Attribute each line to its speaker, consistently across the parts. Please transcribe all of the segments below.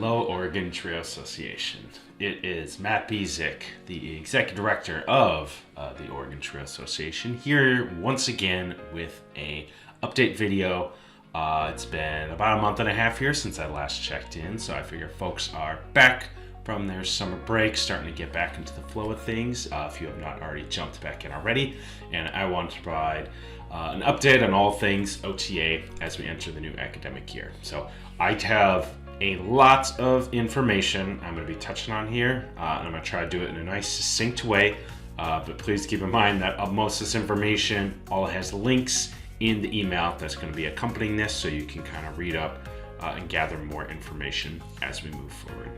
Speaker 1: Hello, Oregon Trail Association. It is Matt Bisek, the Executive Director of the Oregon Trail Association, here once again with a update video. It's been about a month and a half here since I last checked in, so I figure folks are back from their summer break, starting to get back into the flow of things, if you have not already jumped back in already. And I want to provide an update on all things OTA as we enter the new academic year. So I have a lot of information I'm going to be touching on here, and I'm going to try to do it in a nice, succinct way. But please keep in mind that most of this information all has links in the email that's going to be accompanying this, so you can kind of read up and gather more information as we move forward.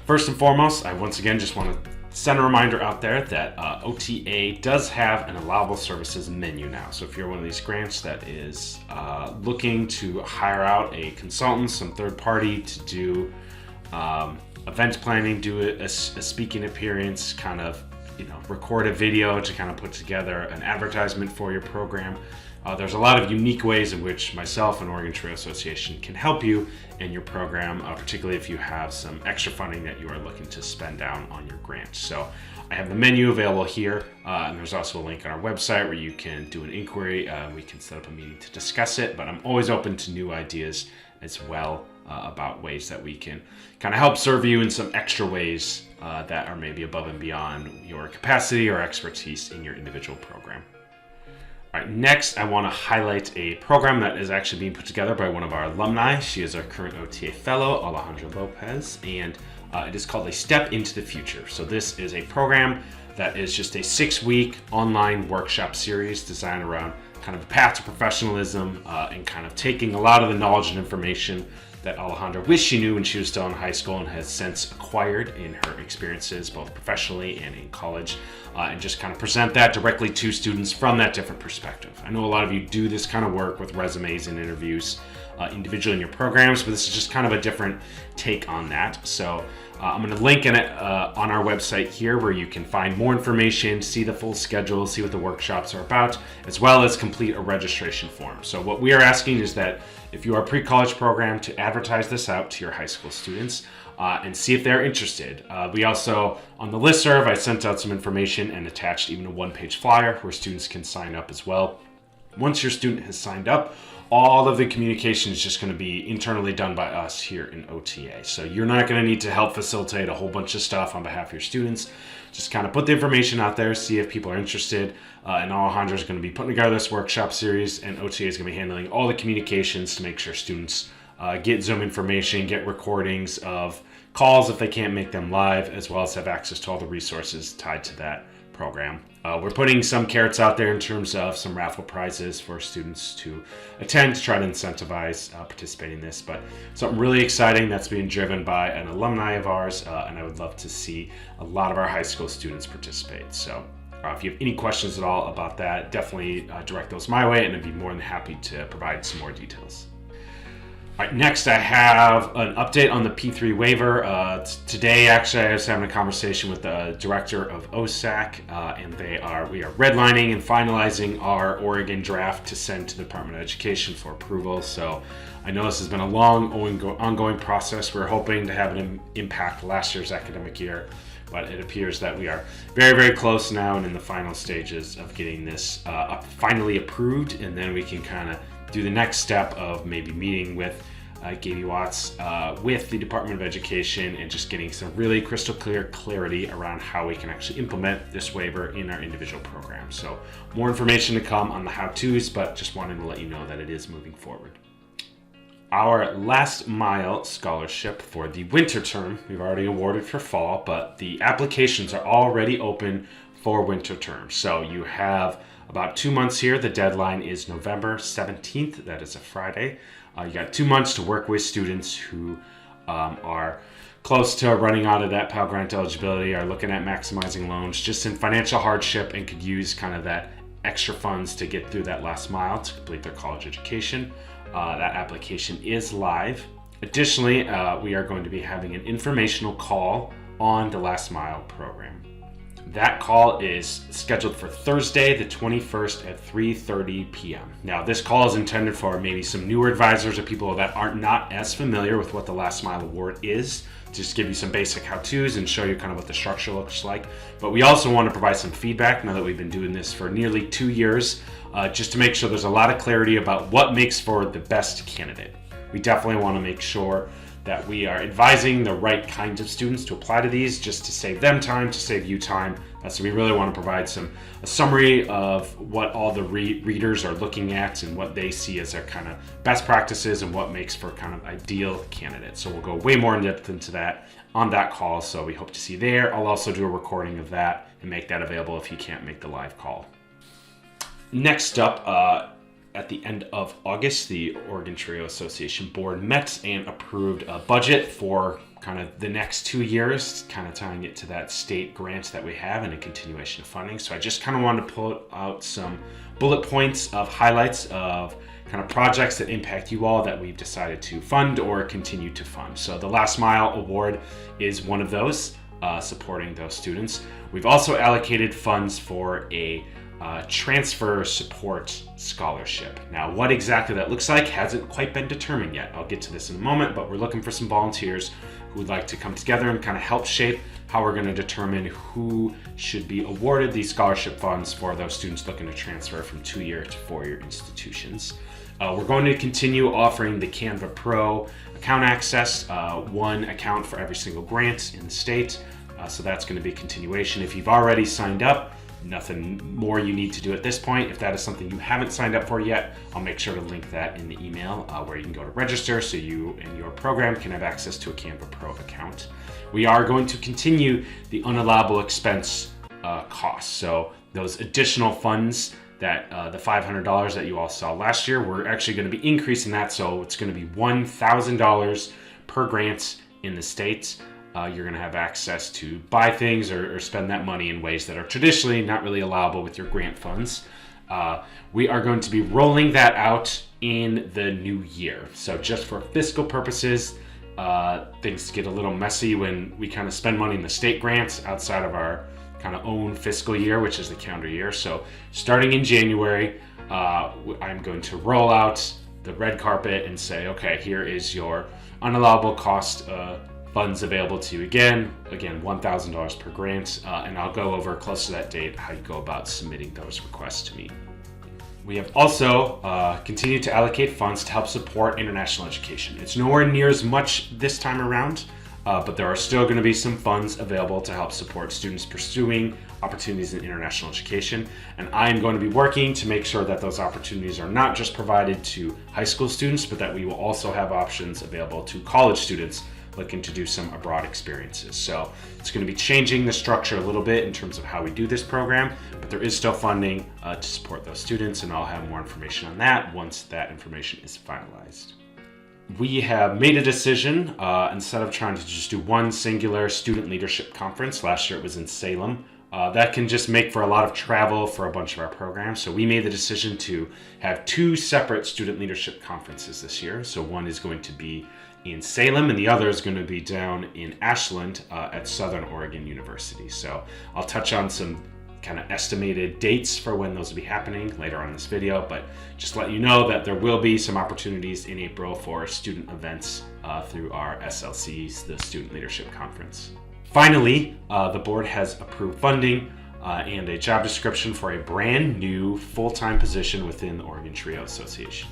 Speaker 1: First and foremost, I once again just want to send a reminder out there that OTA does have an allowable services menu now. So if you're one of these grants that is looking to hire out a consultant, some third party to do event planning, do a speaking appearance, kind of record a video to kind of put together an advertisement for your program. There's a lot of unique ways in which myself and Oregon Trail Association can help you in your program, particularly if you have some extra funding that you are looking to spend down on your grant. So I have the menu available here, and there's also a link on our website where you can do an inquiry. We can set up a meeting to discuss it, but I'm always open to new ideas as well about ways that we can kind of help serve you in some extra ways that are maybe above and beyond your capacity or expertise in your individual program. All right, next I want to highlight a program that is actually being put together by one of our alumni. She is our current OTA fellow, Alejandra Lopez, and it is called A Step into the Future. So this is a program that is just a 6-week online workshop series designed around kind of a path to professionalism and kind of taking a lot of the knowledge and information that Alejandra wished she knew when she was still in high school and has since acquired in her experiences both professionally and in college, and just kind of present that directly to students from that different perspective. I know a lot of you do this kind of work with resumes and interviews individually in your programs, but this is just kind of a different take on that. So I'm going to link in it on our website here where you can find more information, see the full schedule, see what the workshops are about, as well as complete a registration form. So what we are asking is that if you are a pre-college program, to advertise this out to your high school students and see if they're interested. We also, on the listserv, I sent out some information and attached even a one-page flyer where students can sign up as well. Once your student has signed up, all of the communication is just going to be internally done by us here in OTA. So you're not going to need to help facilitate a whole bunch of stuff on behalf of your students. Just kind of put the information out there, see if people are interested. And Alejandra is going to be putting together this workshop series, and OTA is going to be handling all the communications to make sure students get Zoom information, get recordings of calls if they can't make them live, as well as have access to all the resources tied to that program. We're putting some carrots out there in terms of some raffle prizes for students to attend to try to incentivize participating in this, but something really exciting that's being driven by an alumni of ours, and I would love to see a lot of our high school students participate. So if you have any questions at all about that, definitely direct those my way, and I'd be more than happy to provide some more details. All right, next I have an update on the P3 waiver. Today, actually, I was having a conversation with the director of OSAC, and we are redlining and finalizing our Oregon draft to send to the Department of Education for approval. So I know this has been a long, ongoing process. We're hoping to have an impact last year's academic year, but it appears that we are very, very close now and in the final stages of getting this finally approved, and then we can kind of do the next step of maybe meeting with Gaby Watts with the Department of Education and just getting some really crystal clear clarity around how we can actually implement this waiver in our individual programs. So more information to come on the how-tos, but just wanted to let you know that it is moving forward. Our last mile scholarship for the winter term, we've already awarded for fall, but the applications are already open for winter term. So you have about 2 months here. The deadline is November 17th. That is a Friday. You got 2 months to work with students who are close to running out of that Pell Grant eligibility, are looking at maximizing loans, just in financial hardship, and could use kind of that extra funds to get through that last mile to complete their college education. That application is live. Additionally, we are going to be having an informational call on the Last Mile program. That call is scheduled for Thursday, the 21st at 3:30 p.m. Now, this call is intended for maybe some newer advisors or people that are not as familiar with what the Last Mile Award is, just give you some basic how-tos and show you kind of what the structure looks like. But we also want to provide some feedback now that we've been doing this for nearly 2 years, just to make sure there's a lot of clarity about what makes for the best candidate. We definitely want to make sure that we are advising the right kinds of students to apply to these, just to save them time, to save you time. So we really want to provide a summary of what all the readers are looking at and what they see as their kind of best practices and what makes for kind of ideal candidates. So we'll go way more in depth into that on that call, so we hope to see you there. I'll also do a recording of that and make that available if you can't make the live call. Next up, at the end of August, the Oregon Trio Association board met and approved a budget for kind of the next 2 years, kind of tying it to that state grant that we have and a continuation of funding. So I just kind of wanted to pull out some bullet points of highlights of kind of projects that impact you all that we've decided to fund or continue to fund. So the Last Mile Award is one of those, supporting those students. We've also allocated funds for a transfer support scholarship. Now, what exactly that looks like hasn't quite been determined yet. I'll get to this in a moment, but we're looking for some volunteers who would like to come together and kind of help shape how we're going to determine who should be awarded these scholarship funds for those students looking to transfer from 2-year to 4-year institutions. We're going to continue offering the Canva Pro account access, one account for every single grant in the state. So that's going to be a continuation. If you've already signed up, nothing more you need to do at this point. If that is something you haven't signed up for yet, I'll make sure to link that in the email where you can go to register so you and your program can have access to a Canva Pro account. We are going to continue the unallowable expense costs. So those additional funds that the $500 that you all saw last year, we're actually going to be increasing that. So it's going to be $1,000 per grant in the state. You're going to have access to buy things or spend that money in ways that are traditionally not really allowable with your grant funds. We are going to be rolling that out in the new year. So just for fiscal purposes, things get a little messy when we kind of spend money in the state grants outside of our kind of own fiscal year, which is the calendar year. So starting in January, I'm going to roll out the red carpet and say, okay, here is your unallowable cost funds available to you again, $1,000 per grant, and I'll go over close to that date how you go about submitting those requests to me. We have also continued to allocate funds to help support international education. It's nowhere near as much this time around, but there are still going to be some funds available to help support students pursuing opportunities in international education, and I am going to be working to make sure that those opportunities are not just provided to high school students, but that we will also have options available to college students looking to do some abroad experiences. So it's going to be changing the structure a little bit in terms of how we do this program, but there is still funding to support those students, and I'll have more information on that once that information is finalized. We have made a decision, instead of trying to just do one singular student leadership conference, last year it was in Salem, that can just make for a lot of travel for a bunch of our programs. So we made the decision to have 2 separate student leadership conferences this year. So one is going to be in Salem, and the other is going to be down in Ashland at Southern Oregon University. So I'll touch on some kind of estimated dates for when those will be happening later on in this video, but just let you know that there will be some opportunities in April for student events through our SLCs, the Student Leadership Conference. Finally, the board has approved funding and a job description for a brand new full-time position within the Oregon Trio Association.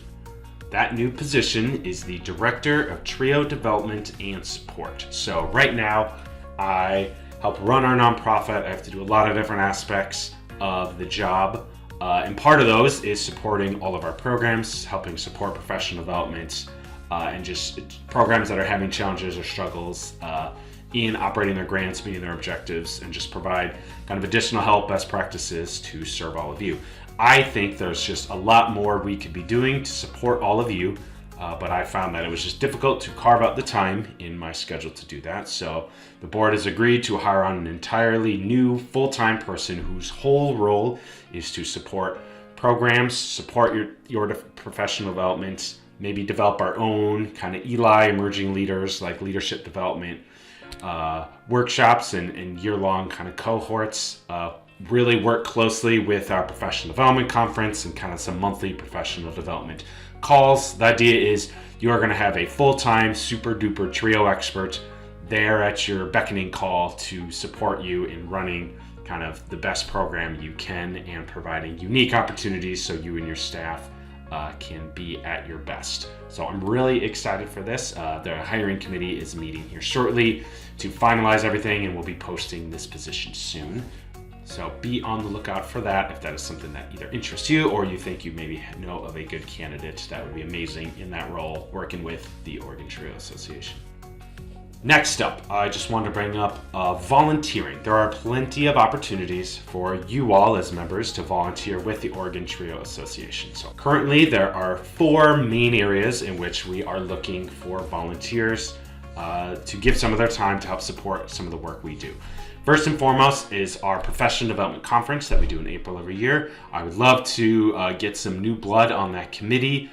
Speaker 1: That new position is the Director of Trio Development and Support. So right now, I help run our nonprofit. I have to do a lot of different aspects of the job. And part of those is supporting all of our programs, helping support professional development, and just programs that are having challenges or struggles in operating their grants, meeting their objectives, and just provide kind of additional help, best practices to serve all of you. I think there's just a lot more we could be doing to support all of you, but I found that it was just difficult to carve out the time in my schedule to do that. So the board has agreed to hire on an entirely new full-time person whose whole role is to support programs, support your professional development, maybe develop our own kind of Eli emerging leaders like leadership development, workshops and year-long kind of cohorts. Really work closely with our professional development conference and kind of some monthly professional development calls. The idea is you are going to have a full-time super duper trio expert there at your beckoning call to support you in running kind of the best program you can and providing unique opportunities so you and your staff can be at your best. So I'm really excited for this. The hiring committee is meeting here shortly to finalize everything, and we'll be posting this position soon. So be on the lookout for that if that is something that either interests you or you think you maybe know of a good candidate that would be amazing in that role working with the Oregon Trio Association. Next up, I just wanted to bring up volunteering. There are plenty of opportunities for you all as members to volunteer with the Oregon Trio Association. So currently there are 4 main areas in which we are looking for volunteers to give some of their time to help support some of the work we do. First and foremost is our professional development conference that we do in April every year. I would love to get some new blood on that committee.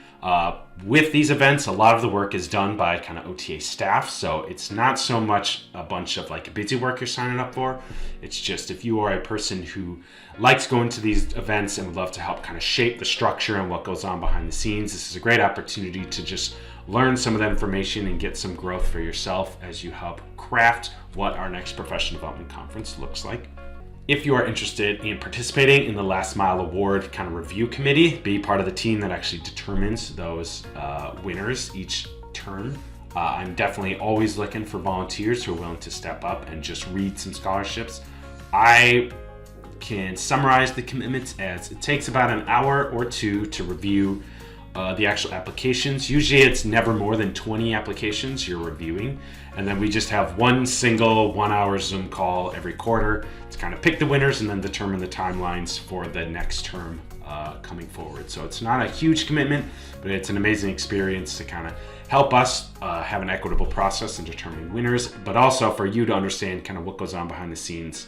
Speaker 1: With these events, a lot of the work is done by kind of OTA staff, so it's not so much a bunch of like busy work you're signing up for. It's just if you are a person who likes going to these events and would love to help kind of shape the structure and what goes on behind the scenes, this is a great opportunity to just learn some of that information and get some growth for yourself as you help craft what our next professional development conference looks like. If you are interested in participating in the Last Mile Award kind of review committee, be part of the team that actually determines those winners each term. I'm definitely always looking for volunteers who are willing to step up and just read some scholarships. I can summarize the commitments as it takes about an hour or 2 to review the actual applications. Usually it's never more than 20 applications you're reviewing. And then we just have one single 1-hour Zoom call every quarter to kind of pick the winners and then determine the timelines for the next term coming forward. So it's not a huge commitment, but it's an amazing experience to kind of help us have an equitable process in determining winners, but also for you to understand kind of what goes on behind the scenes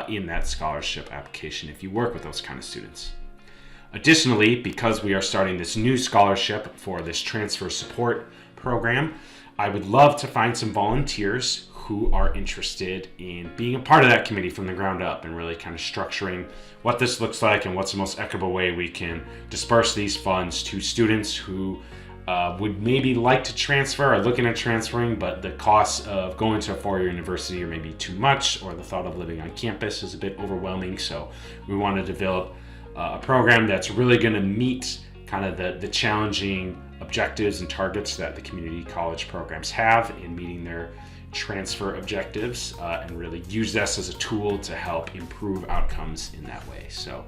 Speaker 1: in that scholarship application if you work with those kind of students. Additionally, because we are starting this new scholarship for this transfer support program, I would love to find some volunteers who are interested in being a part of that committee from the ground up and really kind of structuring what this looks like and what's the most equitable way we can disperse these funds to students who would maybe like to transfer or looking at transferring, but the cost of going to a 4-year university are maybe too much, or the thought of living on campus is a bit overwhelming. So we want to develop a program that's really going to meet kind of the challenging objectives and targets that the community college programs have in meeting their transfer objectives, and really use this as a tool to help improve outcomes in that way. So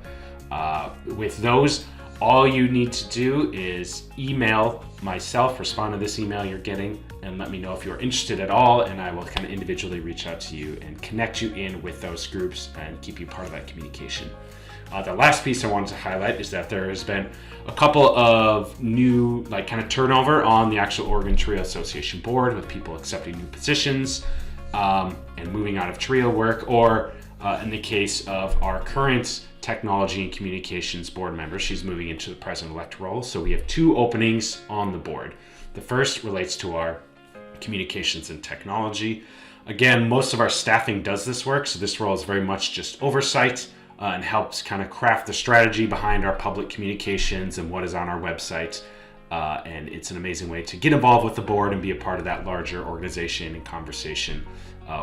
Speaker 1: with those, all you need to do is email myself, respond to this email you're getting, and let me know if you're interested at all, and I will kind of individually reach out to you and connect you in with those groups and keep you part of that communication. The last piece I wanted to highlight is that there has been a couple of new kind of turnover on the actual Oregon Trio Association board, with people accepting new positions and moving out of trio work, or in the case of our current technology and communications board member, she's moving into the president-elect role. So we have 2 openings on the board. The first relates to our communications and technology. Again, most of our staffing does this work, so this role is very much just oversight and helps kind of craft the strategy behind our public communications and what is on our website. And it's an amazing way to get involved with the board and be a part of that larger organization and conversation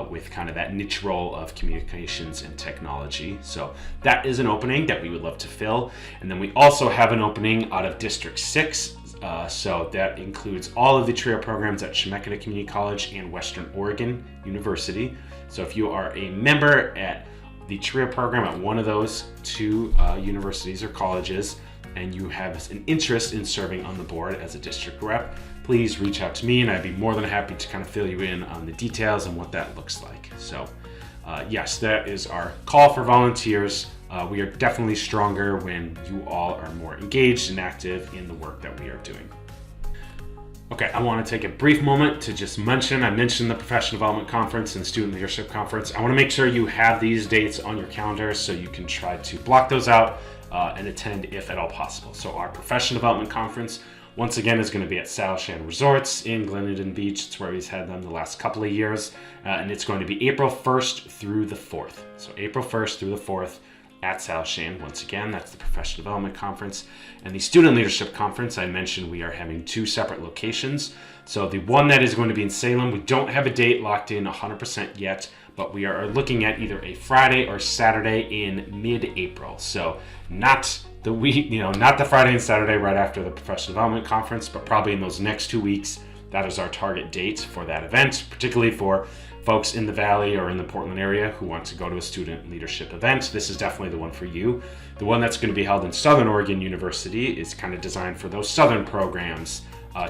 Speaker 1: with kind of that niche role of communications and technology. So that is an opening that we would love to fill. And then we also have an opening out of District 6. So that includes all of the trio programs at Chemeketa Community College and Western Oregon University. So if you are a member at the trio program at one of those 2 universities or colleges, and you have an interest in serving on the board as a district rep, please reach out to me and I'd be more than happy to kind of fill you in on the details and what that looks like. So yes, that is our call for volunteers. We are definitely stronger when you all are more engaged and active in the work that we are doing. Okay, I want to take a brief moment to just mention, I mentioned the Professional Development Conference and Student Leadership Conference. I want to make sure you have these dates on your calendar so you can try to block those out and attend if at all possible. So our Professional Development Conference once again, is going to be at Salishan Resorts in Glenarden Beach. It's where we've had them the last couple of years. And it's going to be April 1st through the 4th. So April 1st through the 4th at Salishan. Once again, that's the Professional Development Conference. And the Student Leadership Conference, I mentioned we are having 2 separate locations. So the one that is going to be in Salem, we don't have a date locked in 100% yet, but we are looking at either a Friday or Saturday in mid-April. So not the week, not the Friday and Saturday right after the Professional Development Conference, but probably in those next 2 weeks. That is our target date for that event, particularly for folks in the Valley or in the Portland area who want to go to a student leadership event. This is definitely the one for you. The one that's going to be held in Southern Oregon University is kind of designed for those Southern programs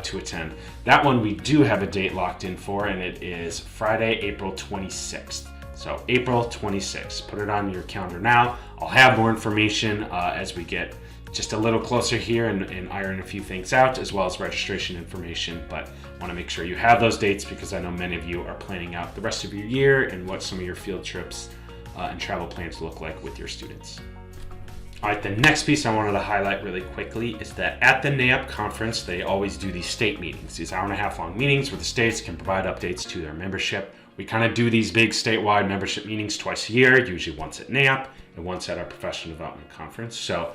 Speaker 1: to attend. That one we do have a date locked in for, and it is Friday, April 26th. So April 26th. Put it on your calendar now. I'll have more information as we get just a little closer here and iron a few things out, as well as registration information. But I want to make sure you have those dates because I know many of you are planning out the rest of your year and what some of your field trips and travel plans look like with your students. All right, the next piece I wanted to highlight really quickly is that at the NAIP conference, they always do these state meetings, these hour-and-a-half long meetings where the states can provide updates to their membership. We kind of do these big statewide membership meetings twice a year, usually once at NAIP and once at our Professional Development Conference. So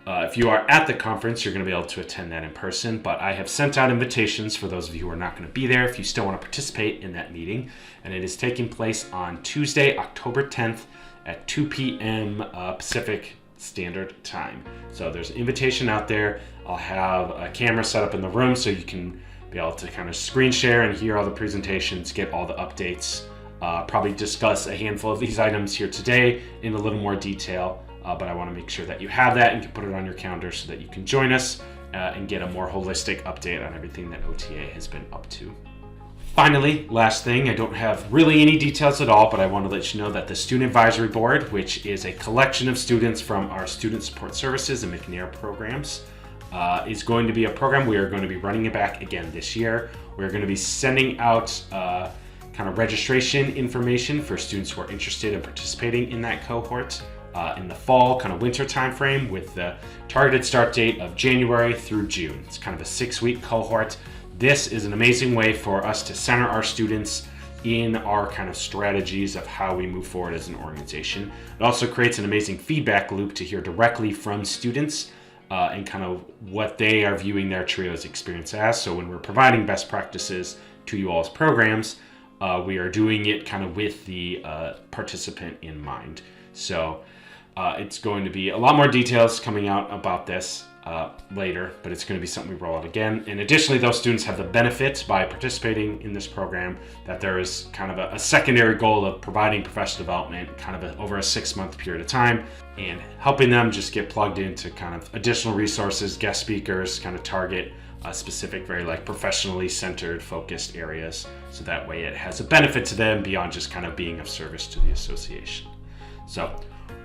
Speaker 1: if you are at the conference, you're going to be able to attend that in person, but I have sent out invitations for those of you who are not going to be there if you still want to participate in that meeting, and it is taking place on Tuesday, October 10th at 2 p.m. Pacific Standard Time. So there's an invitation out there. I'll have a camera set up in the room so you can be able to kind of screen share and hear all the presentations, get all the updates, probably discuss a handful of these items here today in a little more detail. But I want to make sure that you have that and can put it on your calendar so that you can join us and get a more holistic update on everything that OTA has been up to. Finally, last thing, I don't have really any details at all, but I want to let you know that the Student Advisory Board, which is a collection of students from our Student Support Services and McNair programs, is going to be a program. We are going to be running it back again this year. We're going to be sending out kind of registration information for students who are interested in participating in that cohort in the fall, kind of winter timeframe, with the targeted start date of January through June. It's kind of a 6-week cohort. This is an amazing way for us to center our students in our kind of strategies of how we move forward as an organization. It also creates an amazing feedback loop to hear directly from students and kind of what they are viewing their TRIO's experience as. So when we're providing best practices to you all's programs, we are doing it kind of with the participant in mind. So it's going to be a lot more details coming out about this later, but it's going to be something we roll out again. And additionally, those students have the benefit by participating in this program that there is kind of a secondary goal of providing professional development kind of over a 6-month period of time and helping them just get plugged into kind of additional resources, guest speakers, kind of target specific, very like professionally centered, focused areas. So that way it has a benefit to them beyond just kind of being of service to the association. So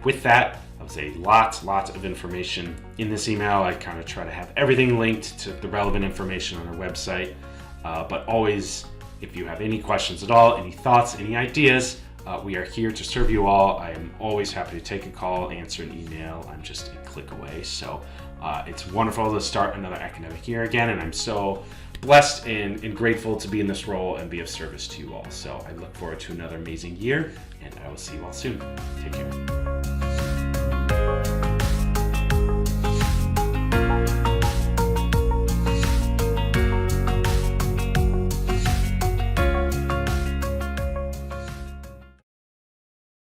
Speaker 1: with that was a lots of information in this email. I kind of try to have everything linked to the relevant information on our website. But always, if you have any questions at all, any thoughts, any ideas, we are here to serve you all. I am always happy to take a call, answer an email. I'm just a click away. So it's wonderful to start another academic year again, and I'm so blessed and grateful to be in this role and be of service to you all. So I look forward to another amazing year, and I will see you all soon. Take care.